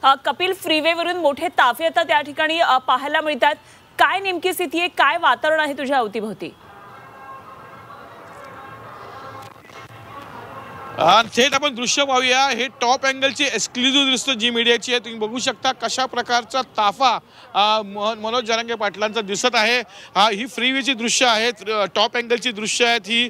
कपिल, फ्रीवेवरून मोठे ताफे आता त्या ठिकाणी पाहायला मिळतात। काय नेमकी स्थिती आहे, काय वातावरण आहे तुझ्या अवतीभोवती? थेट आपण दृश्य पाहूया। हे टॉप अँगलची एक्सक्लुझिव्ह दृश्य जी मीडियाची आहे, तुम्ही बघू शकता कशा प्रकारचा ताफा मनोज जरांगे पाटलांचा दिसत आहे। ही फ्रीवेची दृश्य आहेत, टॉप अँगलची दृश्य आहेत। ही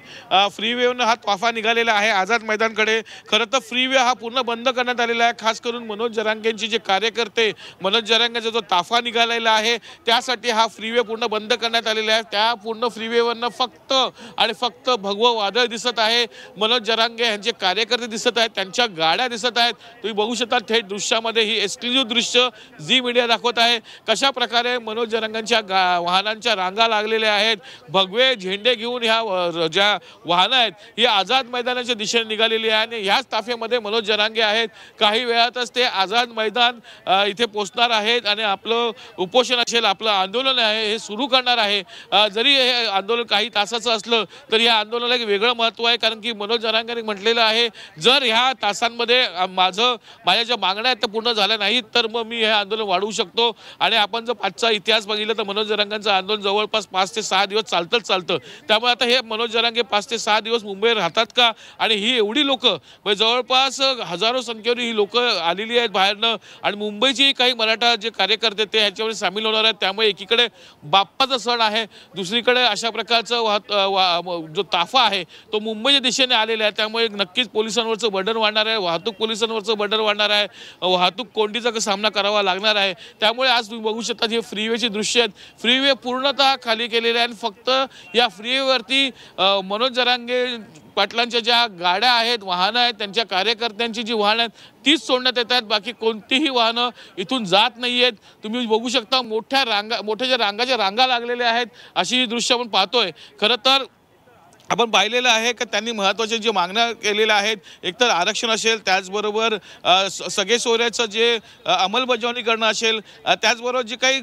फ्रीवेवरनं हा ताफा निघालेला आहे आझाद मैदानकडे। खरं तर फ्रीवे हा पूर्ण बंद करण्यात आलेला आहे, खास करून मनोज जरांगेंचे जे कार्यकर्ते, मनोज जरांगेचा जो ताफा निघालेला आहे त्यासाठी हा फ्रीवे पूर्ण बंद करण्यात आलेला आहे। त्या पूर्ण फ्रीवेवरनं फक्त आणि फक्त भगवं वादळ दिसत आहे। मनोज जरांगे यांचे कार्यकर्ते दिसत आहेत, त्यांच्या गाड्या दिसत आहेत। तुम्ही बघू शकता थेट दृश्यामध्ये ही एक्सक्लुझिव्ह दृश्य झी मीडिया दाखवत आहे। कशा प्रकारे मनोज जरांगेंच्या वाहनांच्या रांगा लागलेल्या आहेत। भगवे झेंडे घेऊन ह्या ज्या वाहनं आहेत ही आझाद मैदानाच्या दिशेने निघालेली आहे आणि ह्याच ताफ्यामध्ये मनोज जरांगे आहेत। काही वेळातच ते आझाद मैदान इथे पोहोचणार आहेत आणि आपलं उपोषण असेल, आपलं आंदोलन आहे हे सुरू करणार आहे। जरी हे आंदोलन काही तासाचं असलं तरी या आंदोलनाला एक वेगळं महत्त्व आहे, कारण की मनोज जरांगेंनी म्हटलेलं आहे जर ह्या तासांमध्ये माझ्या ज्या मागण्या आहेत त्या पूर्ण झाल्या नाहीत तर मग मी हे आंदोलन वाढवू शकतो। आणि आपण जर पाचचा इतिहास बघितला तर मनोज जरांगेंचं आंदोलन जवळपास 5 ते 6 दिवस चालतं। त्यामुळे आता हे मनोज जरांगे 5 ते 6 दिवस मुंबईत राहतात का? आणि ही एवढी लोक जवळपास हजारो संख्येने ही लोक आलेली आहेत बाहेरनं आणि मुंबईची काही मराठा जे कार्यकर्ते ते ह्याच्यामध्ये सामील होणार आहेत। त्यामुळे एकीकडे बाप्पाचा सण आहे, दुसरीकडे अशा प्रकारचा जो ताफा आहे तो मुंबईच्या दिशेने आलेला आहे। त्यामुळे नक्कीच पोलिसांवरचं बर्डन वाढणार आहे, वाहतूक पोलिसांवरचं बर्डन वाढणार आहे, वाहतूक कोंडीचा सामना करावा लागणार आहे। त्यामुळे आज तुम्ही बघू शकता हे फ्रीवेची दृश्य आहेत। फ्रीवे पूर्णतः खाली केलेले आहे आणि फक्त या फ्रीवेवरती मनोज जरांगे पाटलांच्या ज्या गाड्या आहेत, वाहनं आहेत, त्यांच्या कार्यकर्त्यांची जी वाहनं आहेत तीच सोडण्यात येत आहेत। बाकी कोणतीही वाहनं इथून जात नाही आहेत। तुम्ही बघू शकता मोठ्या ज्या रांगाच्या रांगा लागलेल्या आहेत अशी दृश्य आपण पाहतोय। खरं तर आपण पाहिलेलं आहे की त्यांनी महत्त्वाच्या जे मागण्या केलेल्या आहेत, एकतर आरक्षण असेल, त्याचबरोबर सगळे सोयऱ्याचं जे अंमलबजावणी करणं असेल, त्याचबरोबर जे काही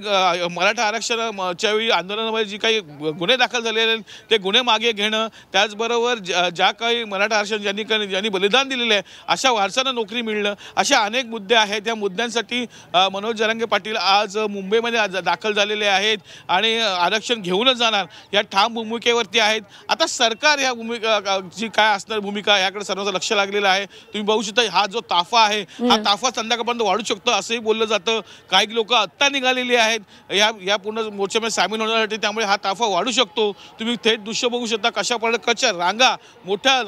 मराठा आरक्षणाच्या वेळी आंदोलनामध्ये जी काही गुन्हे दाखल झालेले आहेत ते गुन्हे मागे घेणं, त्याचबरोबर ज्या काही मराठा आरक्षण ज्यांनी बलिदान दिलेलं आहे अशा वारसांना नोकरी मिळणं, अशा अनेक मुद्दे आहेत। या मुद्द्यांसाठी मनोज जरांगे पाटील आज मुंबईमध्ये दाखल झालेले आहेत आणि आरक्षण घेऊनच जाणार या ठाम भूमिकेवरती आहेत। आता सरकार या भूमिका जी काय असणार भूमिका याकडे सर्वांचं लक्ष लागलेलं आहे। तुम्ही बघू शकता हा जो ताफा आहे हा ताफा संध्याकाळपर्यंत वाढू शकतो असंही बोललं जातं। काही लोक आत्ता निघालेली आहेत या पूर्ण मोर्चामध्ये सामील होण्यासाठी, त्यामुळे हा ताफा वाढू शकतो। तुम्ही थेट दृश्य बघू शकता कशा प्रकारच्या रांगा मोठ्या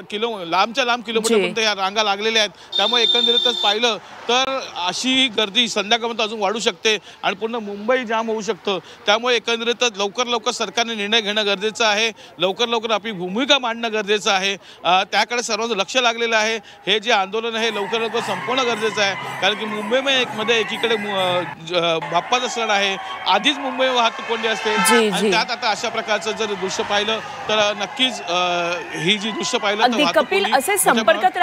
लांबच्या लांब किलोमीटरपर्यंत या रांगा लागलेल्या आहेत। त्यामुळे एकंदरीतच पाहिलं तर अशी गर्दी संध्याकाळपर्यंत अजून वाढू शकते आणि पूर्ण मुंबई जाम होऊ शकतं। त्यामुळे एकंदरीतच लवकर सरकारने निर्णय घेणं गरजेचं आहे, लवकर आपली भूमिका मांडणं गरजेचं आहे। त्याकडे सर्वांचं लक्ष लागलेलं आहे। हे जे आंदोलन आहे लवकर संपवणं गरजेचं आहे, कारण की मुंबईमध्ये एकीकडे बाप्पाचा सण आहे, आधीच मुंबई वाहतूक कोंडी असते आणि त्यात आता अशा प्रकारचं जर दृश्य पाहिलं तर नक्कीच ही जी दृश्य पाहिलं तर कपिल असे संपर्कात